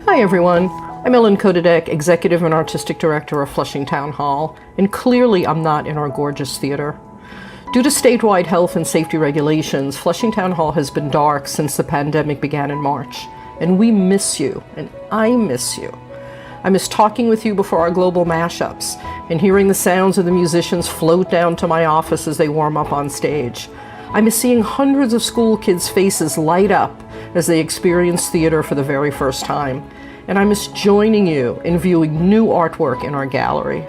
Hi everyone, I'm Ellen Kodadek, Executive and Artistic Director of Flushing Town Hall, and clearly I'm not in our gorgeous theater. Due to statewide health and safety regulations, Flushing Town Hall has been dark since the pandemic began in March, and we miss you, and I miss you. I miss talking with you before our global mashups, and hearing the sounds of the musicians float down to my office as they warm up on stage. I miss seeing hundreds of school kids' faces light up as they experience theater for the very first time. And I miss joining you in viewing new artwork in our gallery.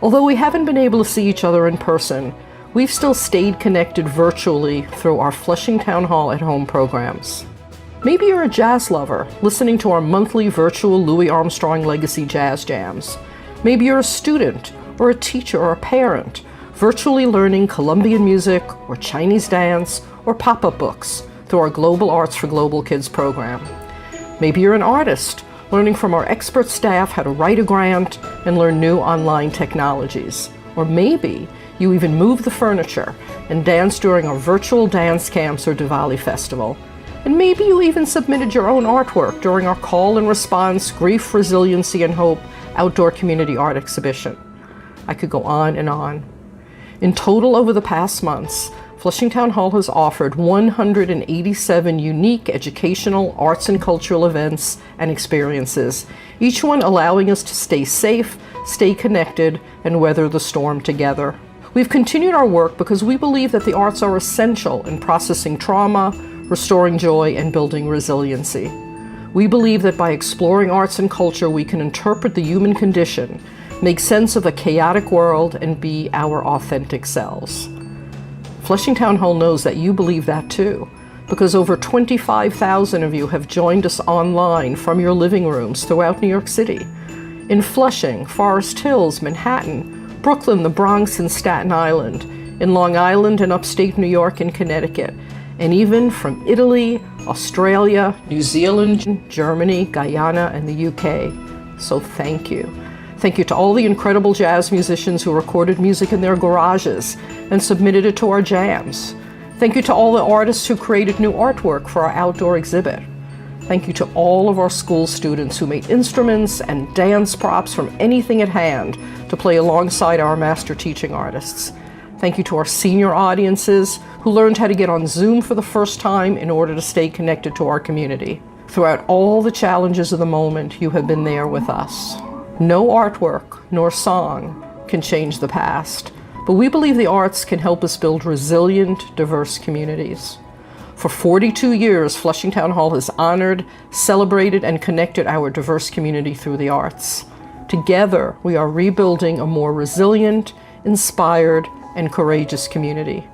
Although we haven't been able to see each other in person, we've still stayed connected virtually through our Flushing Town Hall at Home programs. Maybe you're a jazz lover, listening to our monthly virtual Louis Armstrong Legacy Jazz Jams. Maybe you're a student, or a teacher, or a parent, virtually learning Colombian music, or Chinese dance, or pop-up books through our Global Arts for Global Kids program. Maybe you're an artist, learning from our expert staff how to write a grant and learn new online technologies. Or maybe you even move the furniture and dance during our virtual dance camps or Diwali festival. And maybe you even submitted your own artwork during our Call and Response Grief, Resiliency, and Hope outdoor community art exhibition. I could go on and on. In total, over the past months, Flushing Town Hall has offered 187 unique educational, arts and cultural events and experiences, each one allowing us to stay safe, stay connected, and weather the storm together. We've continued our work because we believe that the arts are essential in processing trauma, restoring joy, and building resiliency. We believe that by exploring arts and culture, we can interpret the human condition, make sense of a chaotic world, and be our authentic selves. Flushing Town Hall knows that you believe that too, because over 25,000 of you have joined us online from your living rooms throughout New York City. In Flushing, Forest Hills, Manhattan, Brooklyn, the Bronx, and Staten Island, in Long Island and upstate New York and Connecticut, and even from Italy, Australia, New Zealand, Germany, Guyana, and the UK. So thank you. Thank you to all the incredible jazz musicians who recorded music in their garages and submitted it to our jams. Thank you to all the artists who created new artwork for our outdoor exhibit. Thank you to all of our school students who made instruments and dance props from anything at hand to play alongside our master teaching artists. Thank you to our senior audiences who learned how to get on Zoom for the first time in order to stay connected to our community. Throughout all the challenges of the moment, you have been there with us. No artwork nor song can change the past, but we believe the arts can help us build resilient, diverse communities. For 42 years, Flushing Town Hall has honored, celebrated, and connected our diverse community through the arts. Together, we are rebuilding a more resilient, inspired, and courageous community.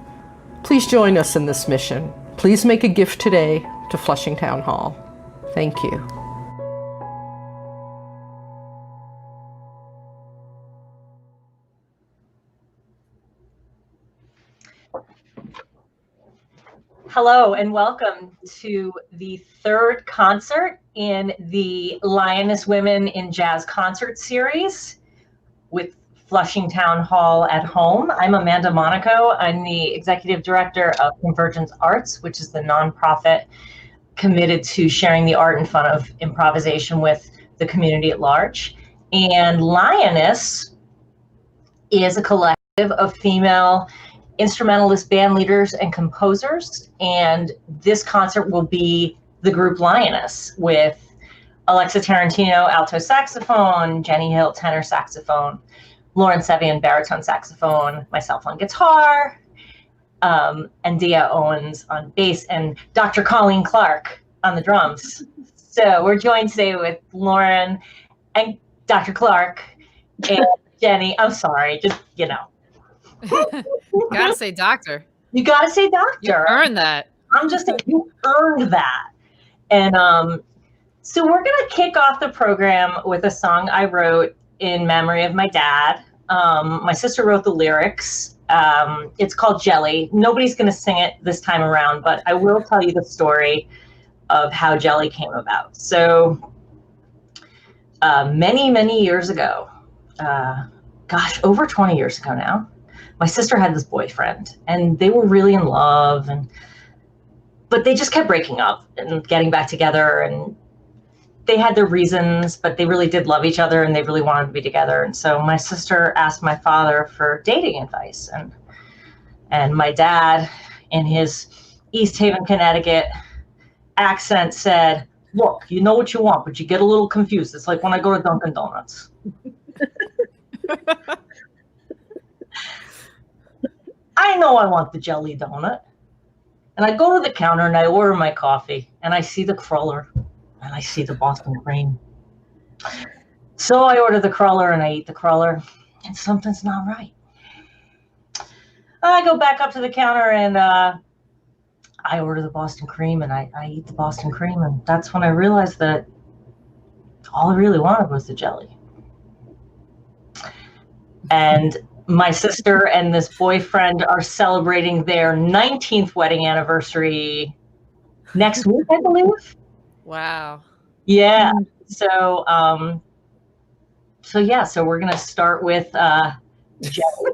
Please join us in this mission. Please make a gift today to Flushing Town Hall. Thank you. Hello and welcome to the third concert in the Lioness Women in Jazz concert series with Flushing Town Hall at Home. I'm Amanda Monaco. I'm the Executive Director of Convergence Arts, which is the nonprofit committed to sharing the art and fun of improvisation with the community at large. And Lioness is a collective of female instrumentalist band leaders and composers, and this concert will be the group Lioness with Alexa Tarantino, alto saxophone, Jenny Hill, tenor saxophone, Lauren Sevian, baritone saxophone, myself on guitar, and Dia Owens on bass, and Dr. Colleen Clark on the drums. So we're joined today with Lauren and Dr. Clark and Jenny. I'm sorry, just, you know. Gotta say doctor. You gotta say doctor. You earned that. I'm just saying, you earned that. And so we're gonna kick off the program with a song I wrote in memory of my dad. My sister wrote the lyrics. It's called Jelly. Nobody's gonna sing it this time around, but I will tell you the story of how Jelly came about. So many, many years ago, gosh, over 20 years ago now, my sister had this boyfriend and they were really in love, but they just kept breaking up and getting back together. And they had their reasons, but they really did love each other and they really wanted to be together. And so my sister asked my father for dating advice, and my dad, in his East Haven, Connecticut accent, said, "Look, you know what you want, but you get a little confused. It's like when I go to Dunkin' Donuts." I know I want the jelly donut. And I go to the counter and I order my coffee, and I see the cruller and I see the Boston cream. So I order the cruller and I eat the cruller, and something's not right. I go back up to the counter and I order the Boston cream, and I eat the Boston cream. And that's when I realized that all I really wanted was the jelly. And my sister and this boyfriend are celebrating their 19th wedding anniversary next week, I believe. Wow. Yeah. So we're gonna start with jelly.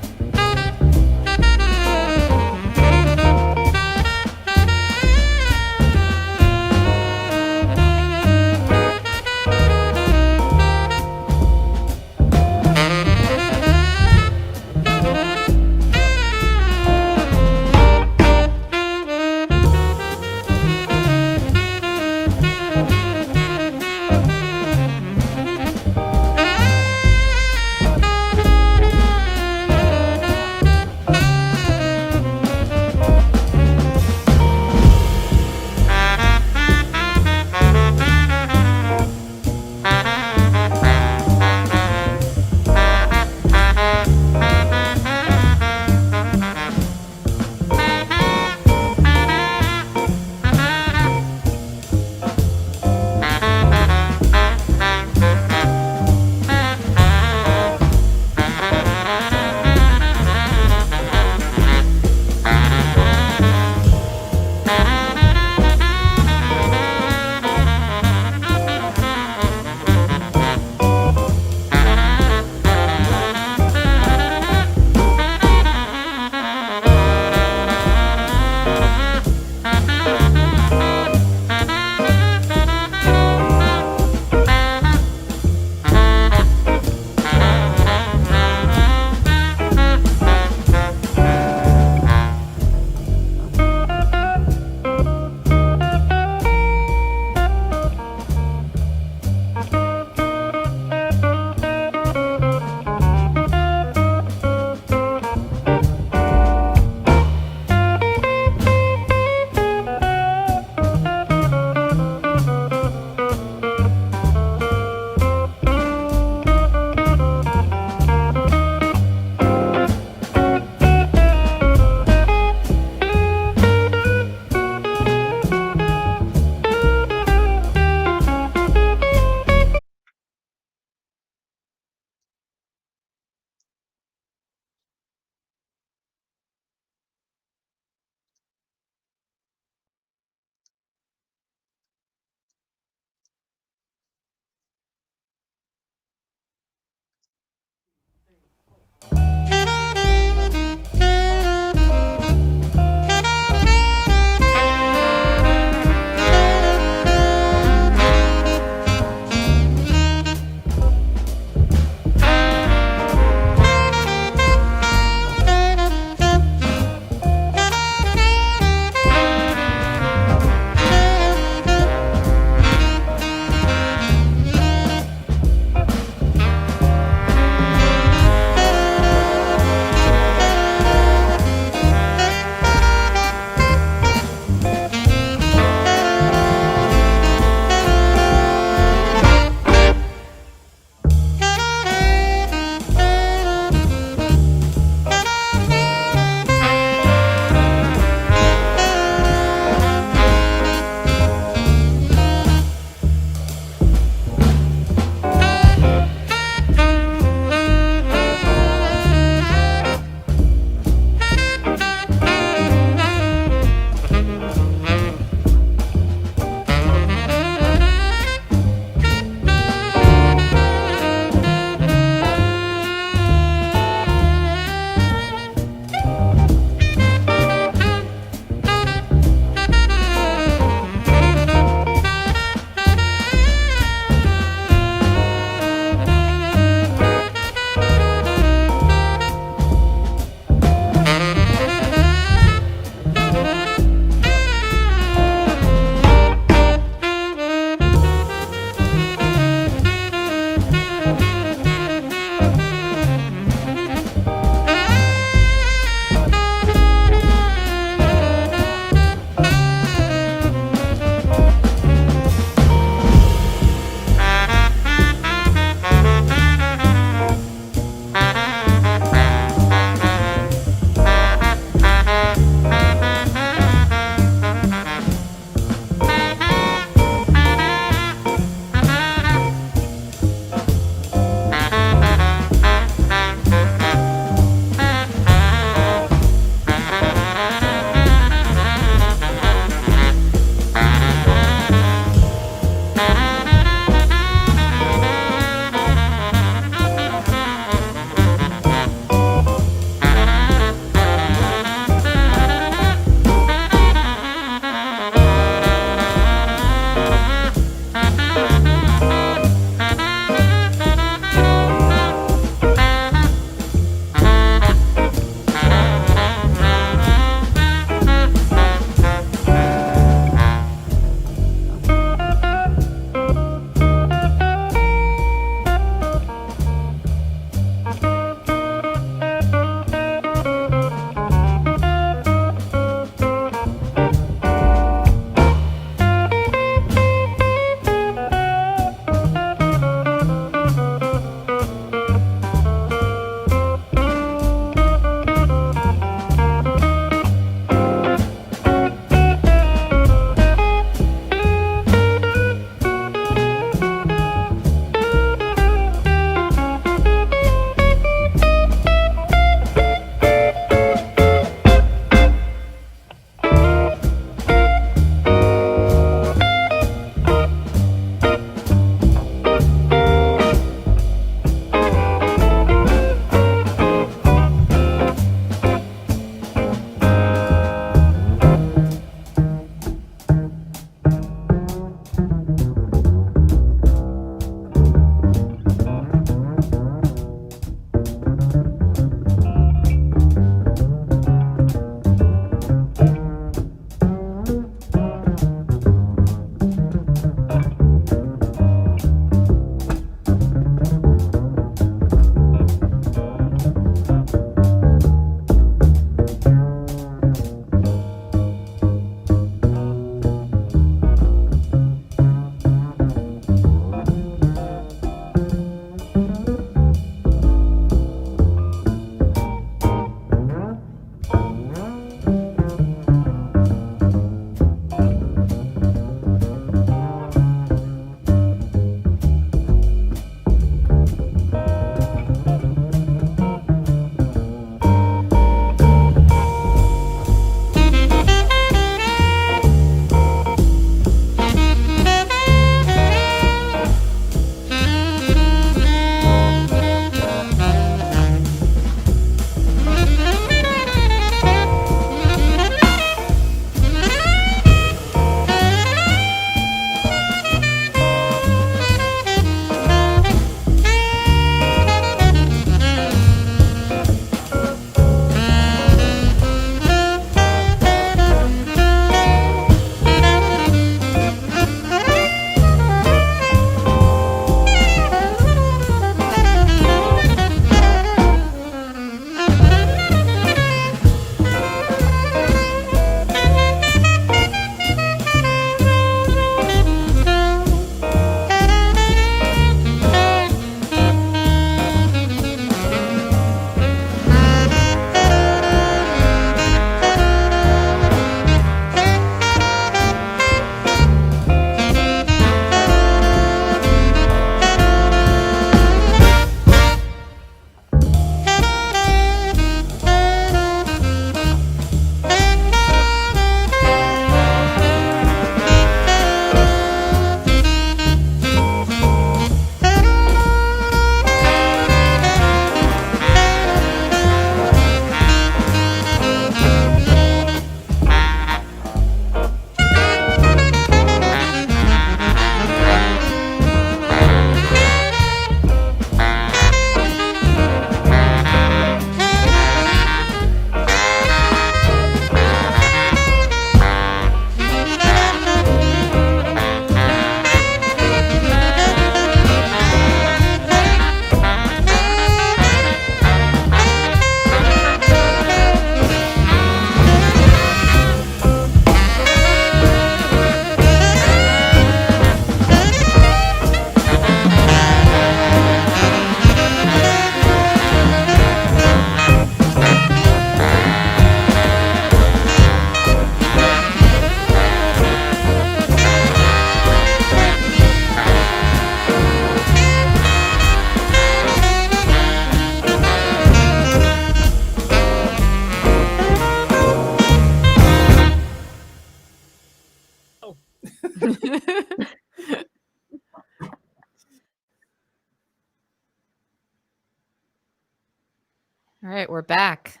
All right, we're back.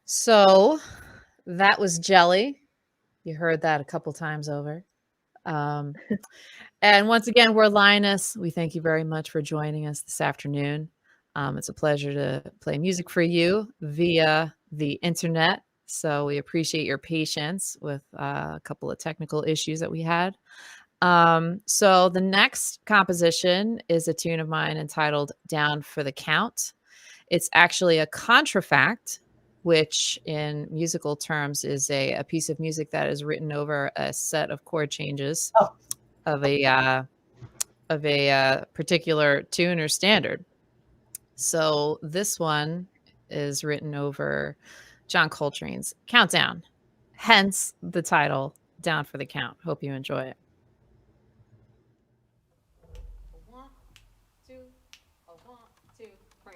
So that was Jelly. You heard that a couple times over. And once again, we're Lioness. We thank you very much for joining us this afternoon. It's a pleasure to play music for you via the internet. So we appreciate your patience with a couple of technical issues that we had. So the next composition is a tune of mine entitled Down for the Count. It's actually a contrafact, which in musical terms is a piece of music that is written over a set of chord changes of a particular tune or standard. So this one is written over John Coltrane's Countdown, hence the title Down for the Count. Hope you enjoy it. 1, 2, 1, 2, 3.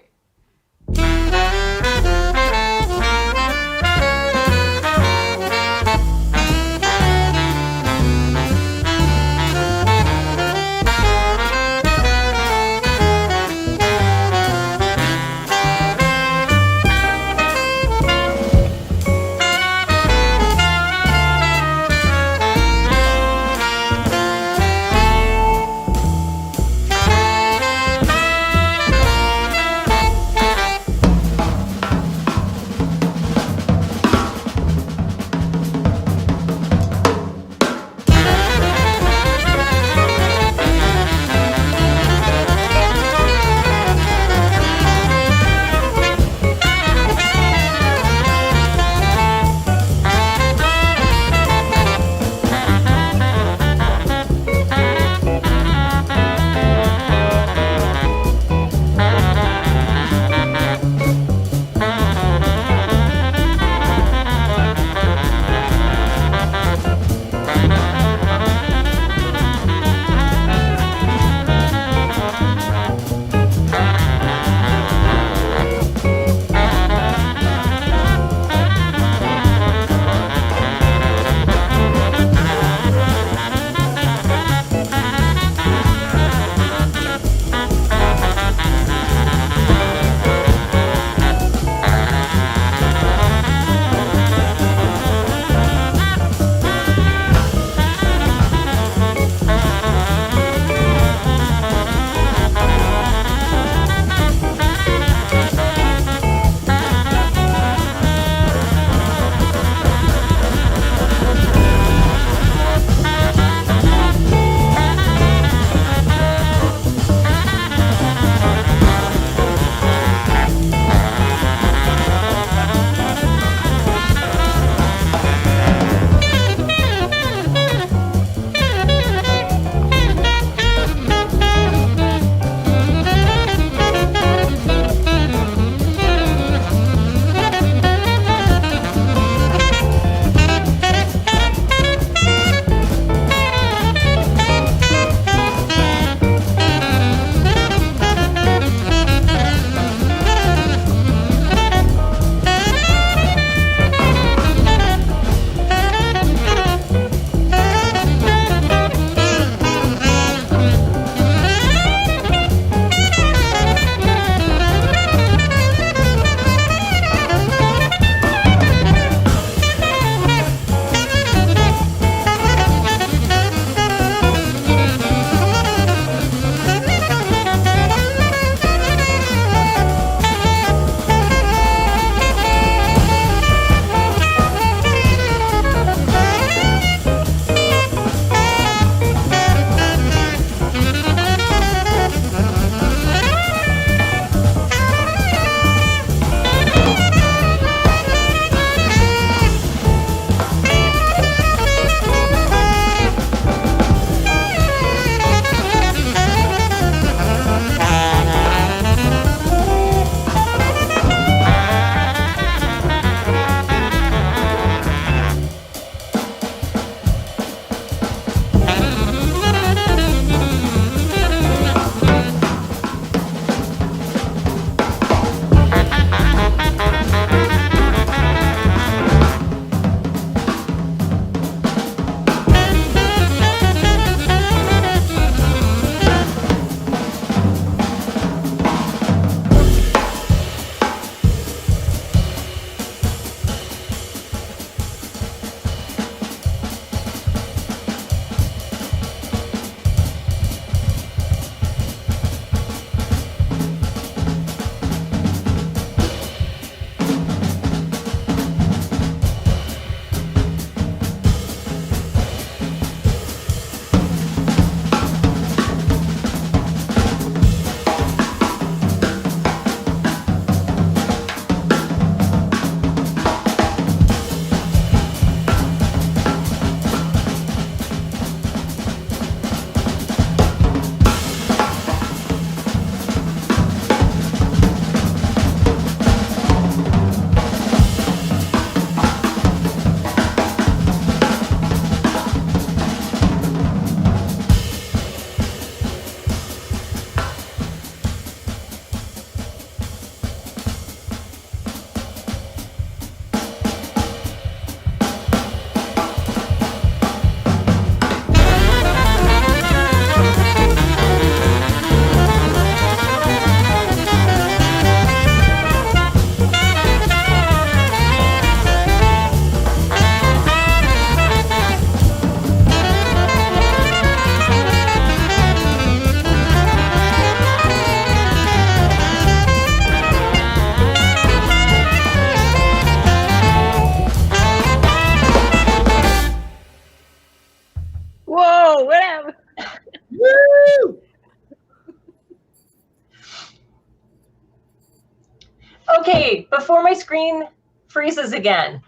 Okay, before my screen freezes again,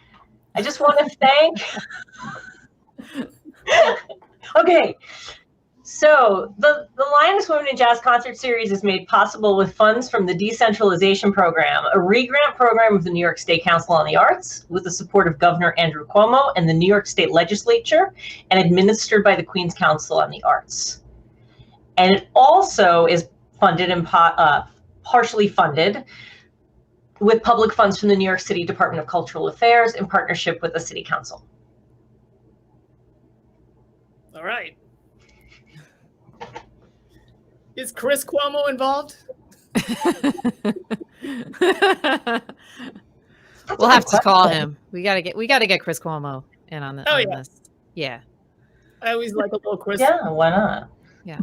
I just want to thank. Okay, so the Lioness Women in Jazz Concert Series is made possible with funds from the Decentralization Program, a re-grant program of the New York State Council on the Arts, with the support of Governor Andrew Cuomo and the New York State Legislature, and administered by the Queen's Council on the Arts. And it also is funded and partially funded with public funds from the New York City Department of Cultural Affairs in partnership with the City Council. All right. Is Chris Cuomo involved? We'll have to call him. We gotta get Chris Cuomo in on, Oh, on yeah. this. Yeah. I always like a little Chris. Yeah, why not? Yeah.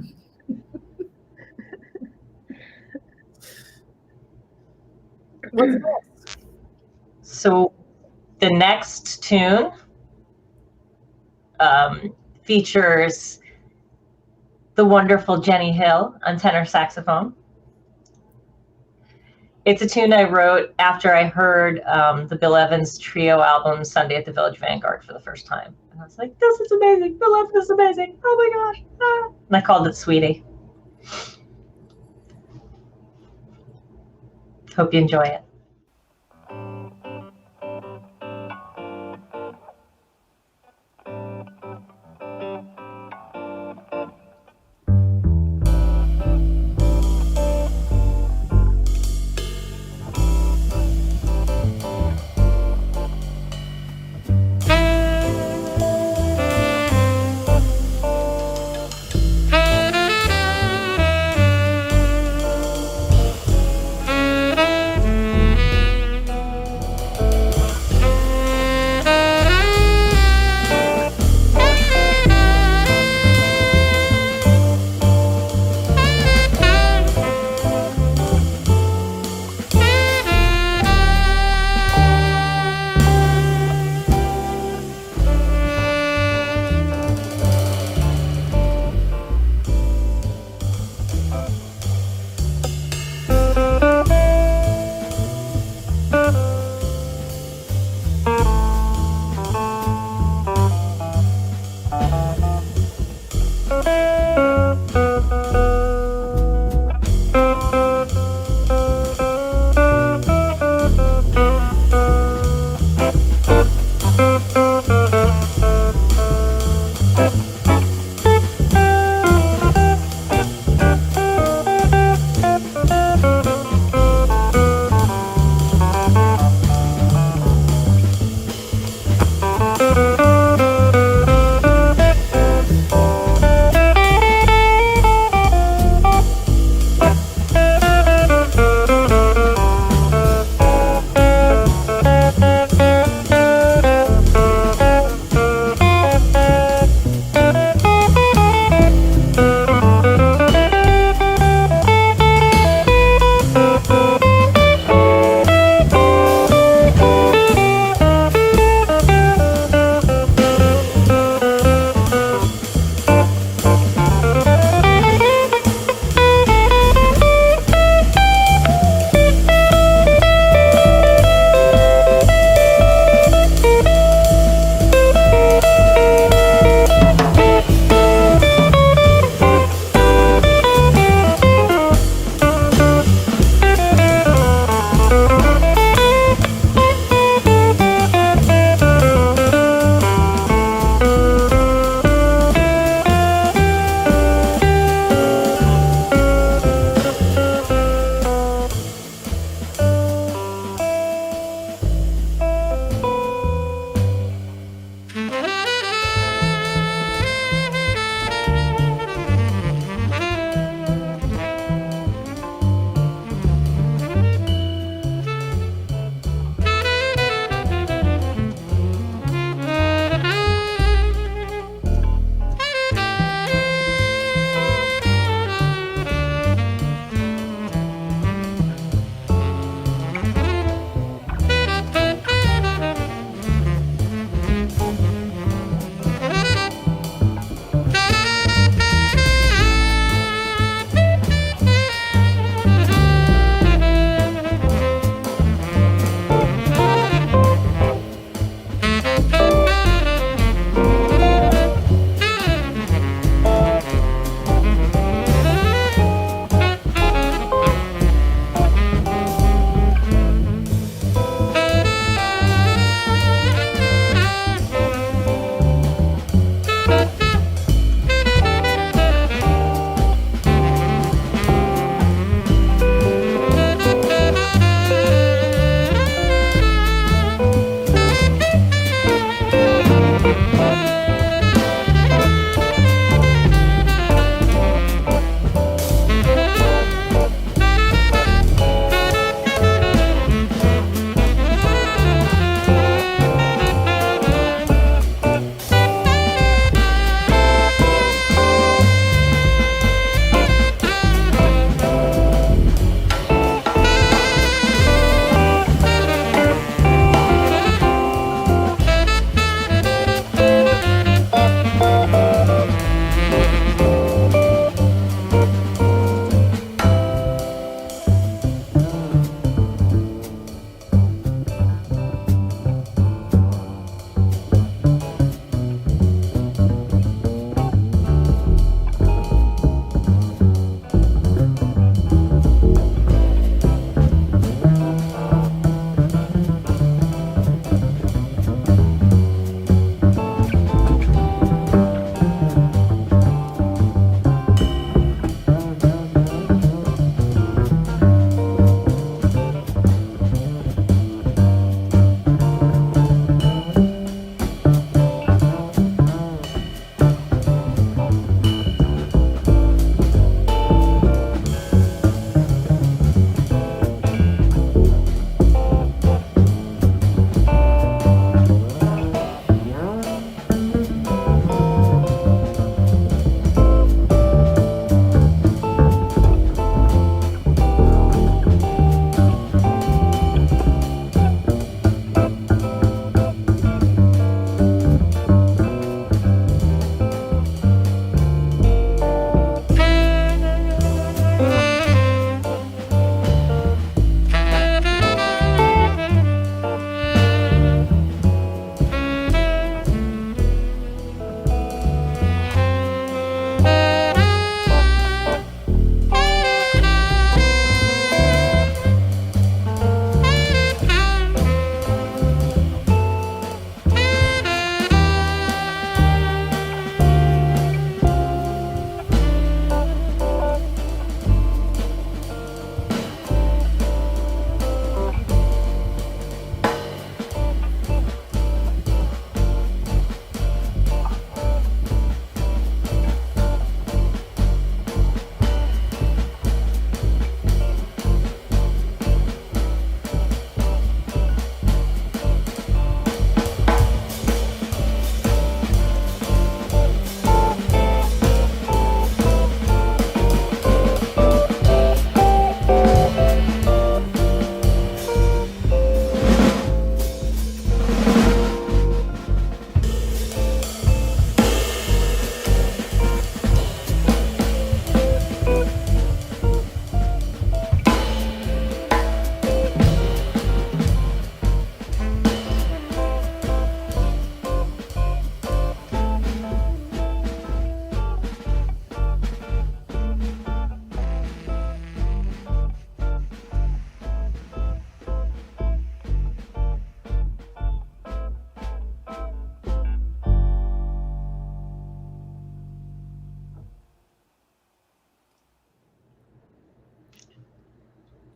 What's next? So the next tune features the wonderful Jenny Hill on tenor saxophone. It's a tune I wrote after I heard the Bill Evans trio album Sunday at the Village Vanguard for the first time. And I was like, this is amazing. Bill Evans is amazing. Oh my gosh. Ah. And I called it Sweetie. Hope you enjoy it.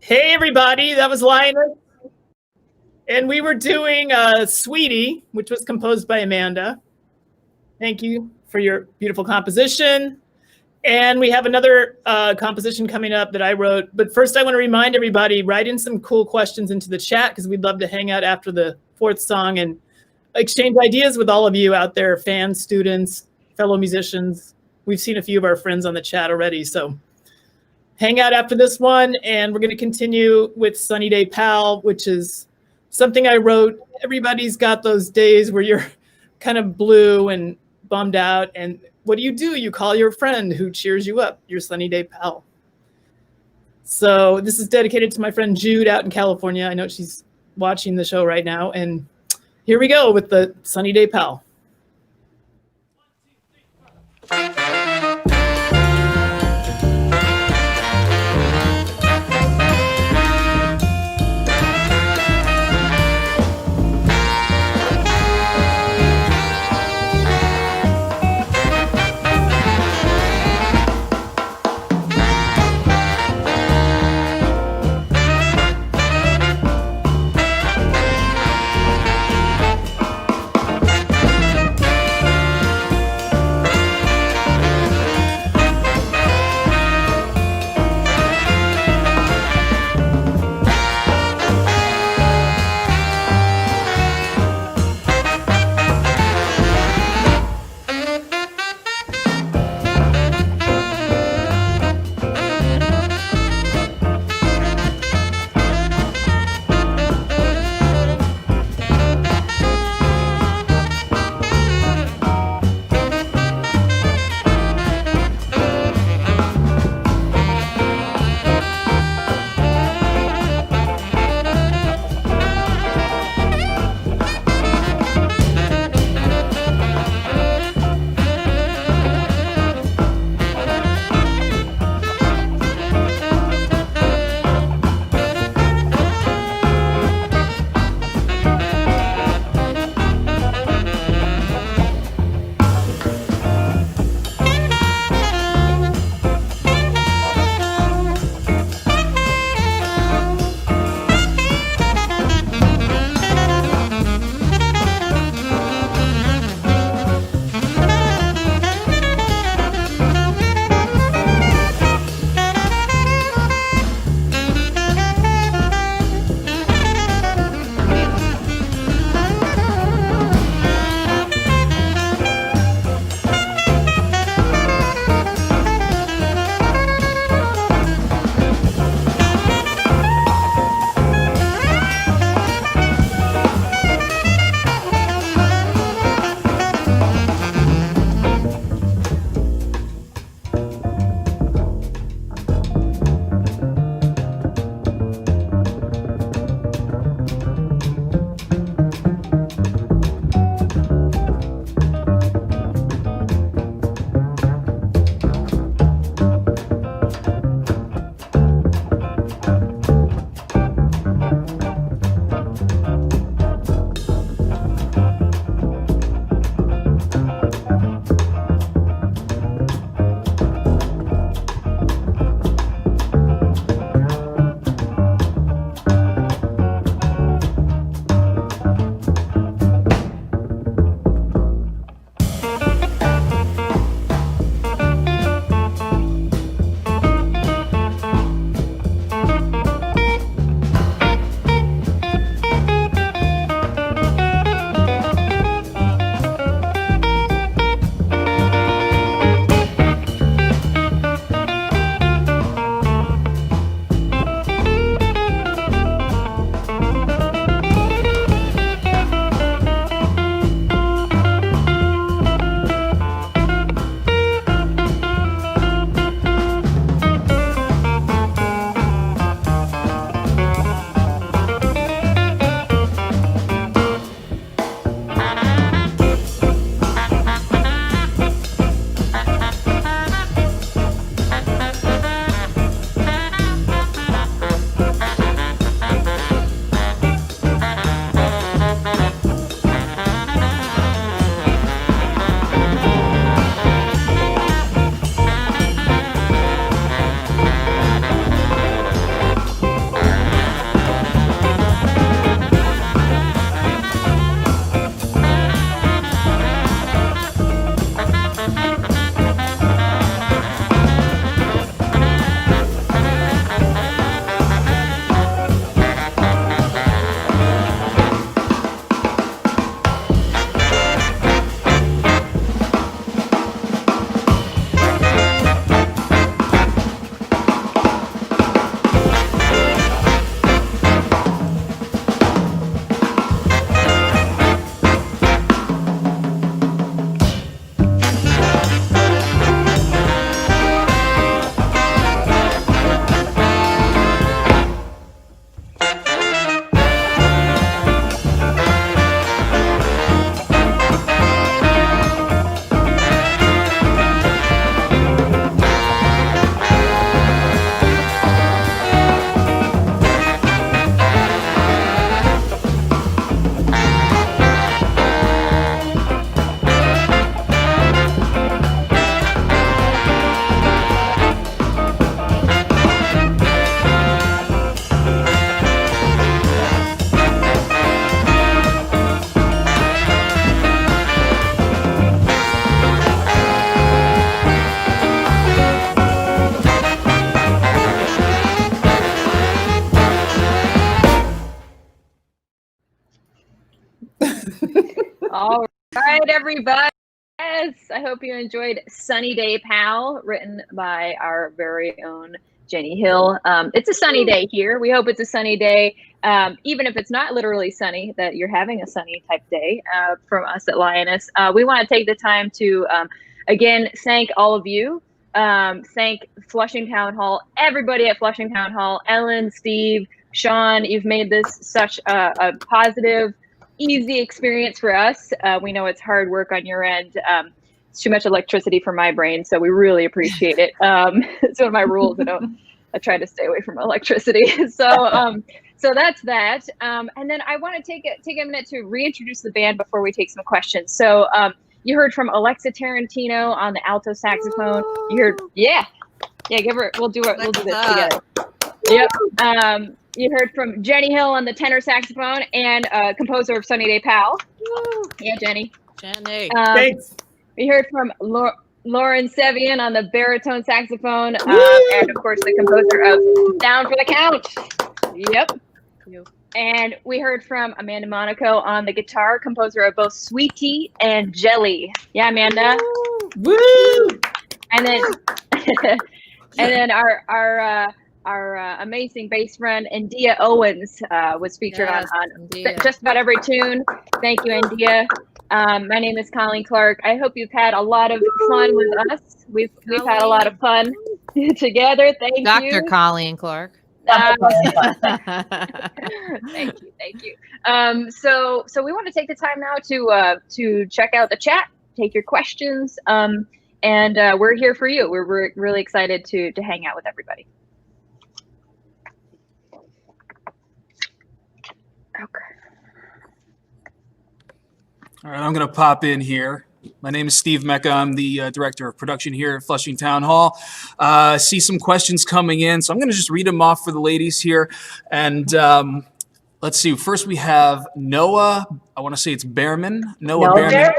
Hey, everybody. That was Lioness. And we were doing Sweetie, which was composed by Amanda. Thank you for your beautiful composition. And we have another composition coming up that I wrote. But first, I want to remind everybody, write in some cool questions into the chat because we'd love to hang out after the fourth song and exchange ideas with all of you out there, fans, students, fellow musicians. We've seen a few of our friends on the chat already. So hang out after this one. And we're going to continue with Sunny Day Pal, which is something I wrote. Everybody's got those days where you're kind of blue and bummed out. And what do? You call your friend who cheers you up, your Sunny Day Pal. So this is dedicated to my friend Jude out in California. I know she's watching the show right now. And here we go with the Sunny Day Pal. All right, everybody. Yes, I hope you enjoyed Sunny Day Pal, written by our very own Jenny Hill. It's a sunny day here. We hope it's a sunny day, even if it's not literally sunny, that you're having a sunny type day from us at Lioness. We want to take the time to, again, thank all of you. Thank Flushing Town Hall, everybody at Flushing Town Hall, Ellen, Steve, Sean. You've made this such a positive, easy experience for us. We know it's hard work on your end. It's too much electricity for my brain, so we really appreciate it. It's one of my rules. I try to stay away from electricity. So that's that. And then I want to take a minute to reintroduce the band before we take some questions. So you heard from Alexa Tarantino on the alto saxophone. You heard, yeah, give her. We'll do it. We'll do this together. Yep. You heard from Jenny Hill on the tenor saxophone and composer of Sunny Day Pal. Yeah, Jenny. Thanks. We heard from Lauren Sevian on the baritone saxophone, and of course the composer of Down for the Count. Yep. And we heard from Amanda Monaco on the guitar, composer of both Sweet Tea and Jelly. Yeah, Amanda. Woo! And then our amazing bass friend India Owens was featured on just about every tune. Thank you, India. My name is Colleen Clark. I hope you've had a lot of fun with us. We've had a lot of fun together. Thank you, Dr. Colleen Clark. Thank you. So we want to take the time now to check out the chat, take your questions, and we're here for you. We're really excited to hang out with everybody. Okay. All right, I'm going to pop in here. My name is Steve Mecca. I'm the director of production here at Flushing Town Hall. See some questions coming in, so I'm going to just read them off for the ladies here. And let's see. First, we have Noah. I want to say it's Behrman. Noah Behrman.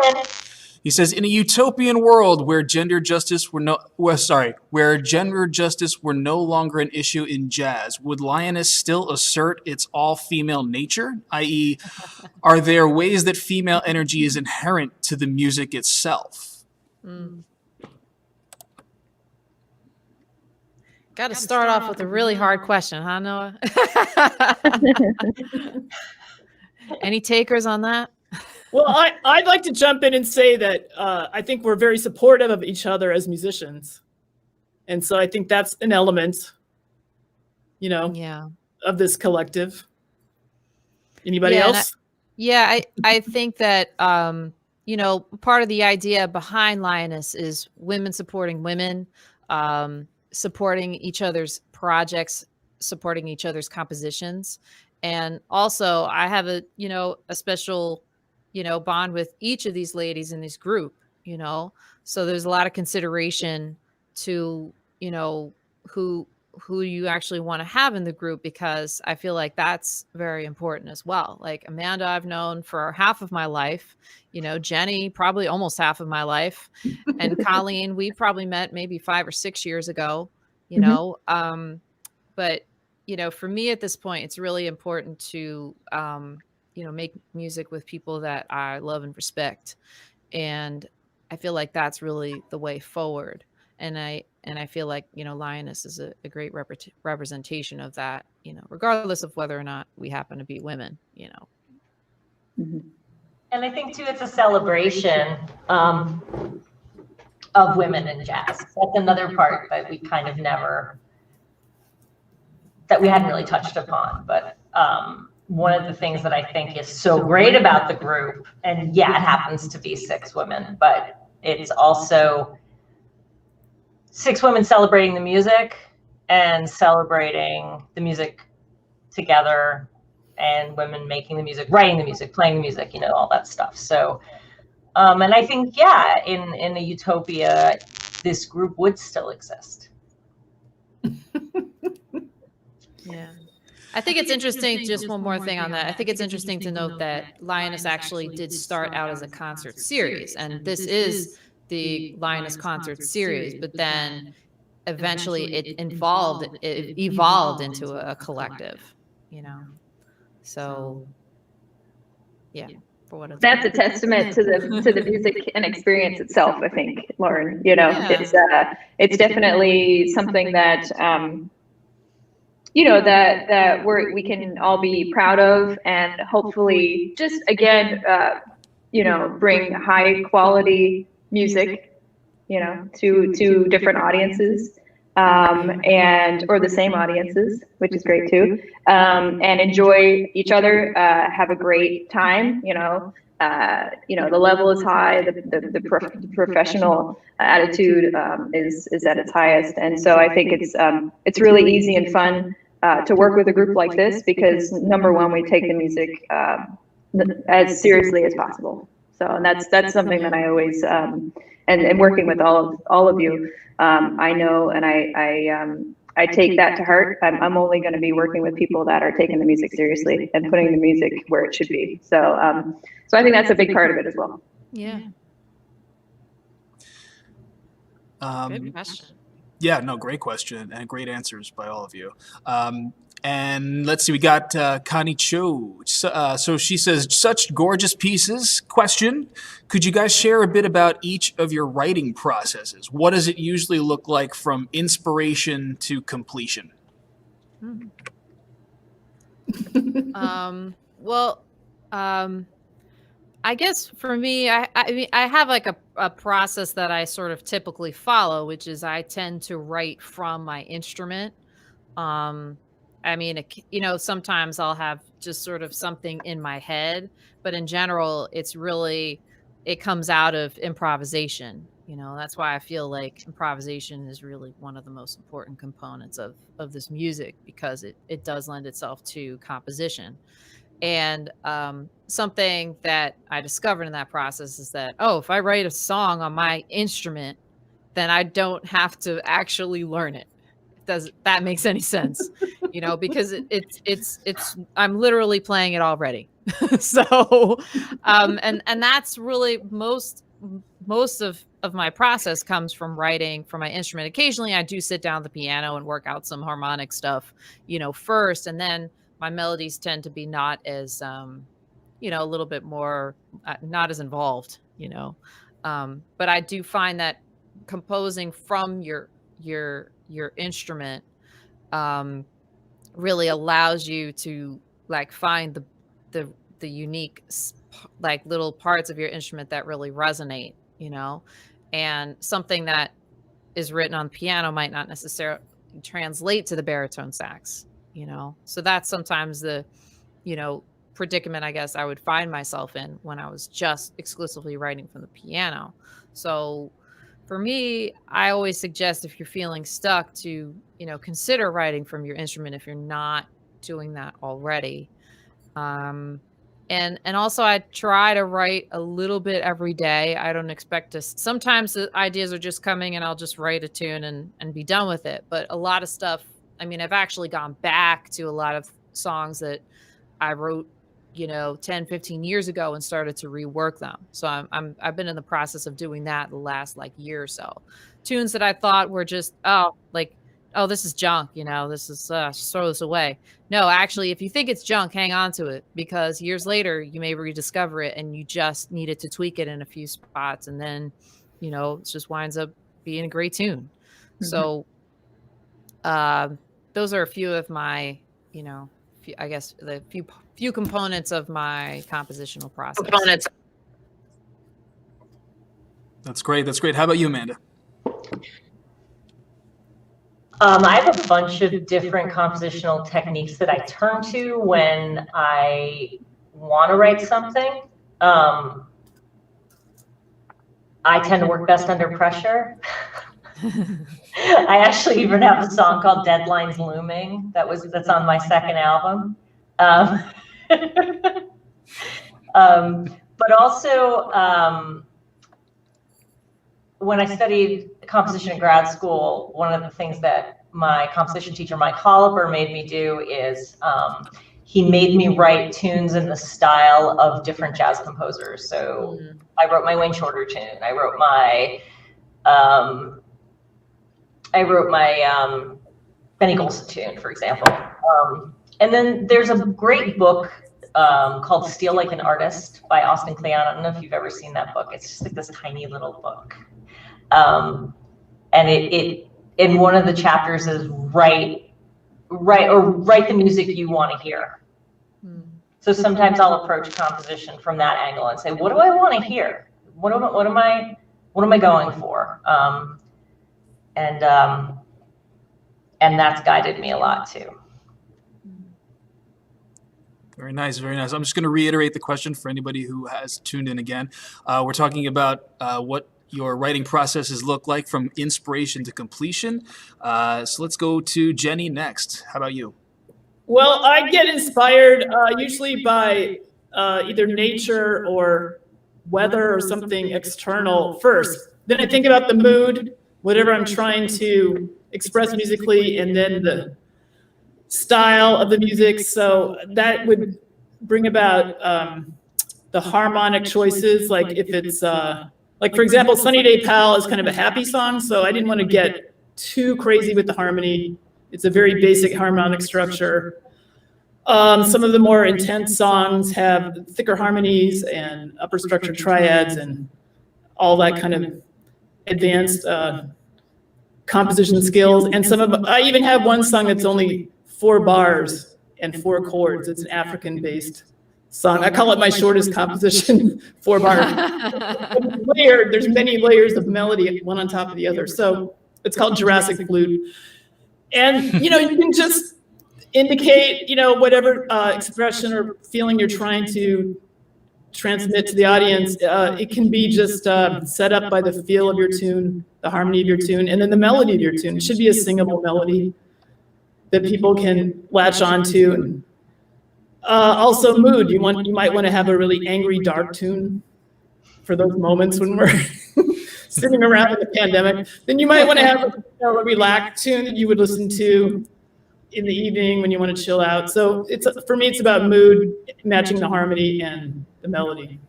He says, in a utopian world where gender justice were no longer an issue in jazz, would Lioness still assert its all-female nature? I.e., are there ways that female energy is inherent to the music itself? Got to start off with a really hard question, huh, Noah? Any takers on that? Well, I'd like to jump in and say that I think we're very supportive of each other as musicians. And so I think that's an element, of this collective. Anybody else? I think that, part of the idea behind Lioness is women supporting women, supporting each other's projects, supporting each other's compositions. And also I have a special bond with each of these ladies in this group, so there's a lot of consideration to, who you actually want to have in the group, because I feel like that's very important as well. Like Amanda, I've known for half of my life, Jenny, probably almost half of my life. And Colleen, we probably met maybe 5 or 6 years ago, but, for me at this point, it's really important to, make music with people that I love and respect. And I feel like that's really the way forward. And I feel like, Lioness is a great representation of that, regardless of whether or not we happen to be women, And I think too, it's a celebration of women in jazz. That's another part that we kind of that we hadn't really touched upon, but one of the things that I think is so great about the group, and it happens to be 6 women, but it's also 6 women celebrating the music and celebrating the music together, and women making the music, writing the music, playing the music, all that stuff. So, and I think, in a utopia, this group would still exist. Yeah. I think it's interesting, just one more thing on that. I think it's interesting to note that Lioness actually did start out as a concert series, and this is the Lioness concert series, but then eventually it evolved into a collective, So, yeah. for what it's That's a worth. testament to the music and experience itself, I think, Lauren. You know, Yeah. it's definitely something that you know, that we can all be proud of, and hopefully just again you know, bring high quality music, you know, to different audiences, and or the same audiences, which is great too, and enjoy each other, have a great time, you know. The level is high, the professional attitude is at its highest, and so I think it's really easy and fun to work with a group like this, because number one, we take the music as seriously as possible. So, and that's something that I always and working with all of you, I know, and I take that to heart. I'm only going to be working with people that are taking the music seriously and putting the music where it should be. So, so I think that's a big part of it as well. Yeah. Good question. Yeah, no, great question and great answers by all of you. And let's see, we got Connie Cho. So she says, such gorgeous pieces. Question, could you guys share a bit about each of your writing processes? What does it usually look like from inspiration to completion? I guess for me, I mean, I have like a process that I sort of typically follow, which is I tend to write from my instrument. I mean, you know, sometimes I'll have just sort of something in my head, but in general, it comes out of improvisation. You know, that's why I feel like improvisation is really one of the most important components of this music, because it does lend itself to composition. And something that I discovered in that process is that, oh, if I write a song on my instrument, then I don't have to actually learn it. Does that makes any sense? You know, because it's I'm literally playing it already. So and that's really most of my process comes from writing for my instrument. Occasionally I do sit down at the piano and work out some harmonic stuff, you know, first, and then my melodies tend to be not as you know, a little bit more not as involved, you know. But I do find that composing from your instrument really allows you to like find the unique like little parts of your instrument that really resonate, you know. And something that is written on piano might not necessarily translate to the baritone sax, you know. So that's sometimes the, you know, predicament I guess I would find myself in when I was just exclusively writing from the piano. So for me, I always suggest, if you're feeling stuck, to, you know, consider writing from your instrument if you're not doing that already. And also I try to write a little bit every day. I don't expect to, sometimes the ideas are just coming and I'll just write a tune and be done with it. But a lot of stuff, I mean, I've actually gone back to a lot of songs that I wrote, you know, 10, 15 years ago and started to rework them. So I've been in the process of doing that the last like year or so. Tunes that I thought were just, oh, this is junk, you know, this is, just throw this away. No, actually, if you think it's junk, hang on to it, because years later you may rediscover it and you just needed to tweak it in a few spots. And then, you know, it just winds up being a great tune. Mm-hmm. So those are a few of my, you know, I guess the few components of my compositional process. That's great. That's great. How about you, Amanda? I have a bunch of different compositional techniques that I turn to when I want to write something. I tend to work best under pressure. I actually even have a song called Deadlines Looming that's on my second album. But also, when I studied composition in grad school, one of the things that my composition teacher, Mike Holliper, made me do is he made me write tunes in the style of different jazz composers. So I wrote my Wayne Shorter tune. I wrote my Benny Golson tune, for example. And then there's a great book called Steal Like an Artist by Austin Kleon. I don't know if you've ever seen that book. It's just like this tiny little book. And it in one of the chapters is write the music you want to hear. So sometimes I'll approach composition from that angle and say, what do I want to hear? What am I going for? And that's guided me a lot too. Very nice, very nice. I'm just going to reiterate the question for anybody who has tuned in again. We're talking about what your writing processes look like from inspiration to completion. So let's go to Jenny next. How about you? Well, I get inspired usually by either nature or weather or something external first. Then I think about the mood, whatever I'm trying to express musically, and then the style of the music. So that would bring about the harmonic choices. Like if it's like, for example, Sunny Day Pal is kind of a happy song, so I didn't want to get too crazy with the harmony. It's a very basic harmonic structure. Some of the more intense songs have thicker harmonies and upper structure triads and all that kind of advanced composition skills. And I even have one song that's only 4 bars and 4 chords. It's an African-based song. I call it my shortest composition, 4 bars. There's many layers of melody, one on top of the other. So it's called Jurassic Flute. And, you can just indicate, whatever expression or feeling you're trying to transmit to the audience. It can be just set up by the feel of your tune, the harmony of your tune, and then the melody of your tune. It should be a singable melody that people can latch onto. And also mood. You might want to have a really angry, dark tune for those moments when we're sitting around in the pandemic. Then you might want to have a relaxed tune that you would listen to in the evening when you want to chill out. So for me, it's about mood, matching the harmony and the melody.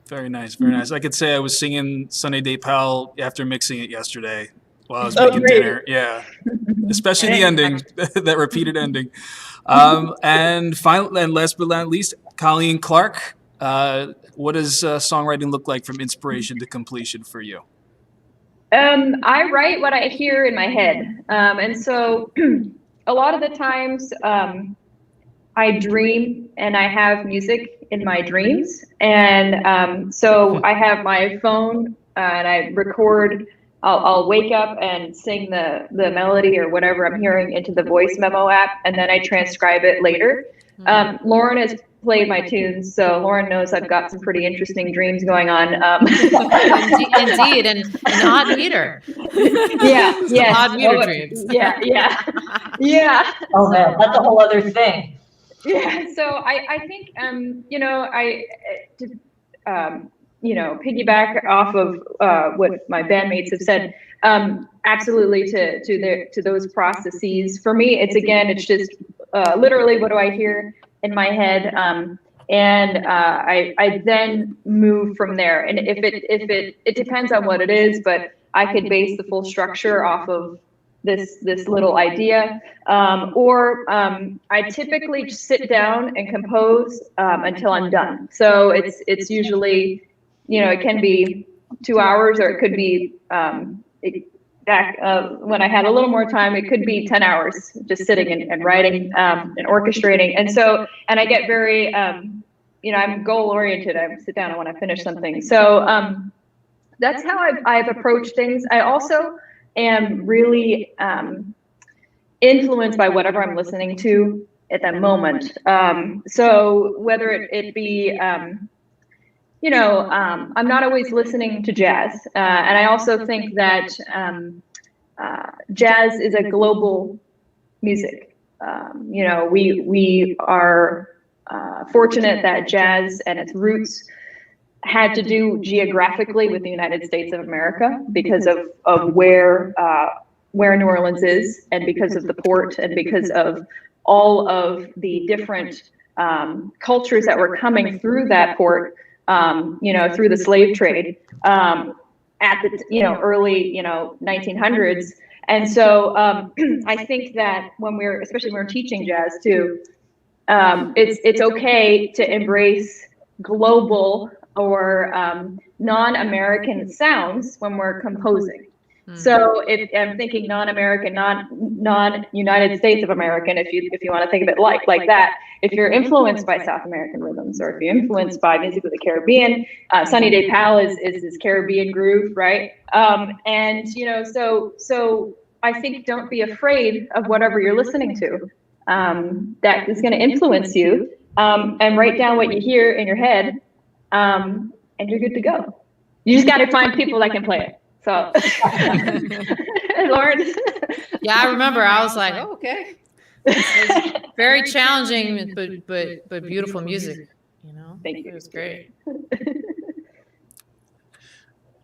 Very nice, very nice. I could say I was singing Sunny Day Pal after mixing it yesterday while I was making dinner. Yeah, especially the ending, that repeated ending. And finally, and last but not least, Colleen Clark. What does songwriting look like from inspiration to completion for you? I write what I hear in my head. And so a lot of the times I dream and I have music in my dreams. And so I have my phone and I record. I'll wake up and sing the melody or whatever I'm hearing into the voice memo app, and then I transcribe it later. Lauren has played my tunes, so Lauren knows I've got some pretty interesting dreams going on. Indeed, and an odd meter. Yeah, odd meter dreams. Yeah. Oh man, that's a whole other thing. Yeah. So I think piggyback off of what my bandmates have said. Absolutely to those processes. For me, it's just literally what do I hear in my head, and I then move from there. And if it depends on what it is, but I could base the full structure off of this little idea, or I typically just sit down and compose until I'm done. So it's usually, it can be 2 hours, or it could be when I had a little more time, it could be 10 hours just sitting and writing and orchestrating. And I get very, I'm goal oriented. I sit down and want to finish something. So that's how I've approached things. I also am really influenced by whatever I'm listening to at that moment. So whether it be, I'm not always listening to jazz. And I also think that jazz is a global music. We are fortunate that jazz and its roots had to do geographically with the United States of America because of where New Orleans is, and because of the port, and because of all of the different cultures that were coming through that port, through the slave trade at the early 1900s. And so I think that especially when we're teaching jazz too, It's okay to embrace global or non-American sounds when we're composing. So if I'm thinking non-American, non-United States of American, if you want to think of it like that, if you're influenced by South American rhythms, or if you're influenced by music of the Caribbean, Sunny Day Pal is this Caribbean groove, right? And so I think don't be afraid of whatever you're listening to. That is going to influence you, and write down what you hear in your head, and you're good to go. You just got to find people that can play it. So, Lauren. Yeah, I remember. I was like, oh, okay. Very challenging, but beautiful music. Thank you. It was great.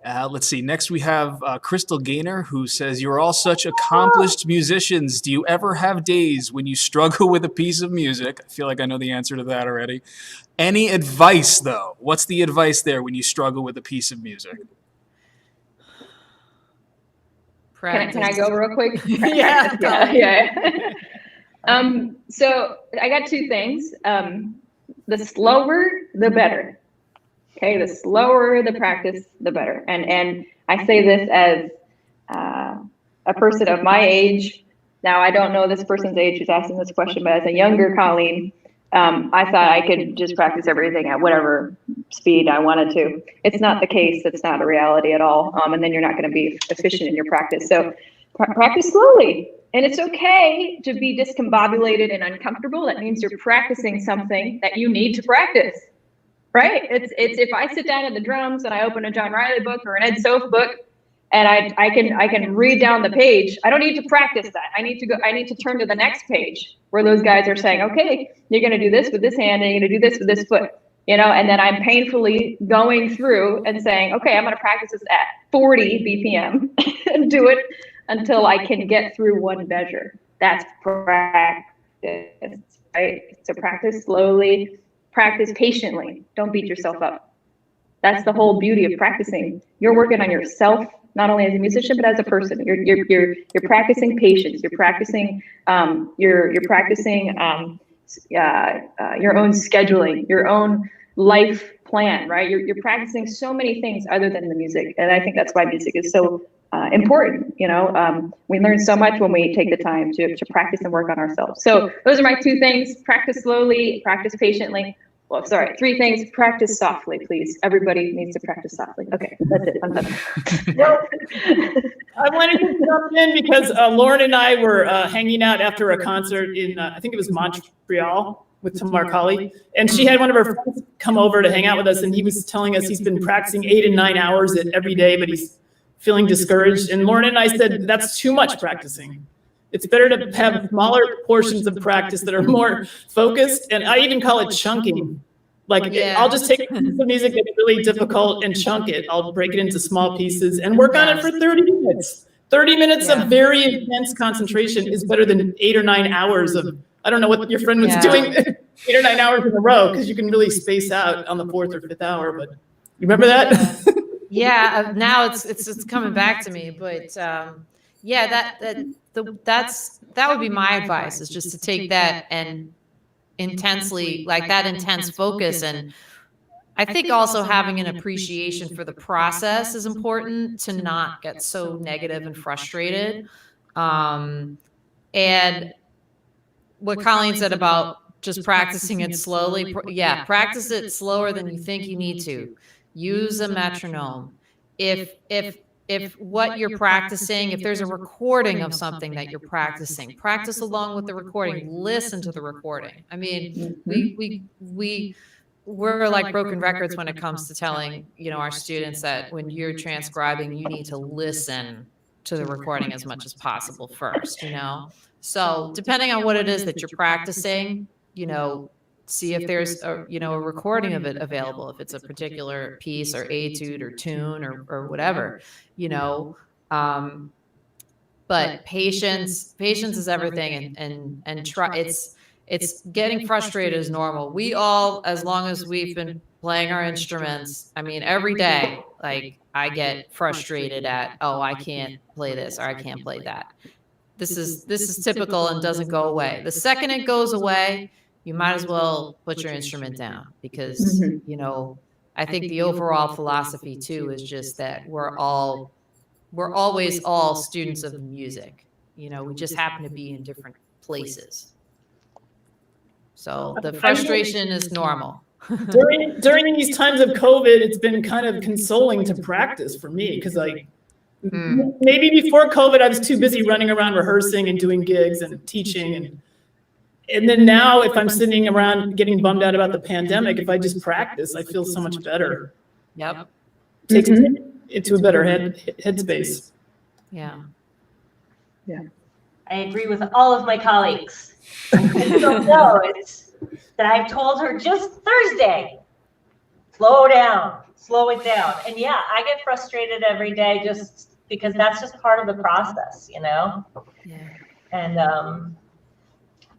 Let's see. Next, we have Crystal Gaynor, who says, "You're all such accomplished musicians. Do you ever have days when you struggle with a piece of music?" I feel like I know the answer to that already. Any advice, though? What's the advice there when you struggle with a piece of music? Can I go real quick? Yeah. So I got two things. The slower, the better. Okay, the slower the practice, the better. And I say this as a person of my age. Now, I don't know this person's age who's asking this question, but as a younger Colleen, I thought I could just practice everything at whatever speed I wanted to. It's not the case. It's not a reality at all. And then you're not going to be efficient in your practice. So practice slowly. And it's okay to be discombobulated and uncomfortable. That means you're practicing something that you need to practice, right? It's if I sit down at the drums and I open a John Riley book or an Ed Soph book, and I can read down the page. I don't need to practice that. I need to turn to the next page where those guys are saying, okay, you're going to do this with this hand and you're going to do this with this foot, and then I'm painfully going through and saying, okay, I'm going to practice this at 40 BPM and do it until I can get through one measure. That's practice, right? So practice slowly, practice patiently. Don't beat yourself up. That's the whole beauty of practicing. You're working on yourself, not only as a musician, but as a person. You're practicing patience. You're practicing your own scheduling, your own life plan, right? You're practicing so many things other than the music. And I think that's why music is so important. We learn so much when we take the time to practice and work on ourselves. So those are my two things: practice slowly, practice patiently. Well, sorry, three things: practice softly, please. Everybody needs to practice softly. Okay, that's it. I'm done. I wanted to jump in because Lauren and I were hanging out after a concert in, I think it was Montreal, with Tamar Kali. And she had one of her friends come over to hang out with us, and he was telling us he's been practicing 8 and 9 hours every day, but he's feeling discouraged. And Lauren and I said, that's too much practicing. It's better to have smaller portions of practice that are more focused. And I even call it chunking. I'll just take a piece of music that's really difficult and chunk it. I'll break it into small pieces and work on it for 30 minutes. 30 minutes of very intense concentration is better than 8 or 9 hours of, I don't know what your friend was doing, 8 or 9 hours in a row, because you can really space out on the 4th or 5th hour. But you remember that? Yeah, now it's coming back to me, but that would be my advice, is just to take that and intensely, like that intense focus. And I think also having an appreciation for the process is important, to not get so negative and frustrated. And what Colleen said about just practicing it slowly, practice it slower than you think you need to. Use a metronome. If what you're practicing, if there's a recording of something that you're practicing, practice along with the recording. Listen to the recording. I mean, we're like broken records when it comes to telling, our students that when you're transcribing, you need to listen to the recording as much as possible first, So depending on what it is that you're practicing, see if there's a recording of it available, if it's a particular piece or etude or tune or whatever, but patience is everything, and try. It's getting frustrated is normal. We all, as long as we've been playing our instruments, I mean, every day, like, I get frustrated at, I can't play this or I can't play that. This is typical and doesn't go away. The second it goes away, you might as well put your instrument down because, you know, I think the overall philosophy too is just that we're always all students of music. You know, we just happen to be in different places. So the frustration is normal. During these times of COVID, it's been kind of consoling to practice for me because, like, maybe before COVID, I was too busy running around rehearsing and doing gigs and teaching, and then now, if I'm sitting around getting bummed out about the pandemic, if I just practice, I feel so much better. Yep. Takes it into a better headspace. Yeah. Yeah. I agree with all of my colleagues. I don't know. It's that I've told her just Thursday, slow it down. And yeah, I get frustrated every day just because that's just part of the process, you know? Yeah.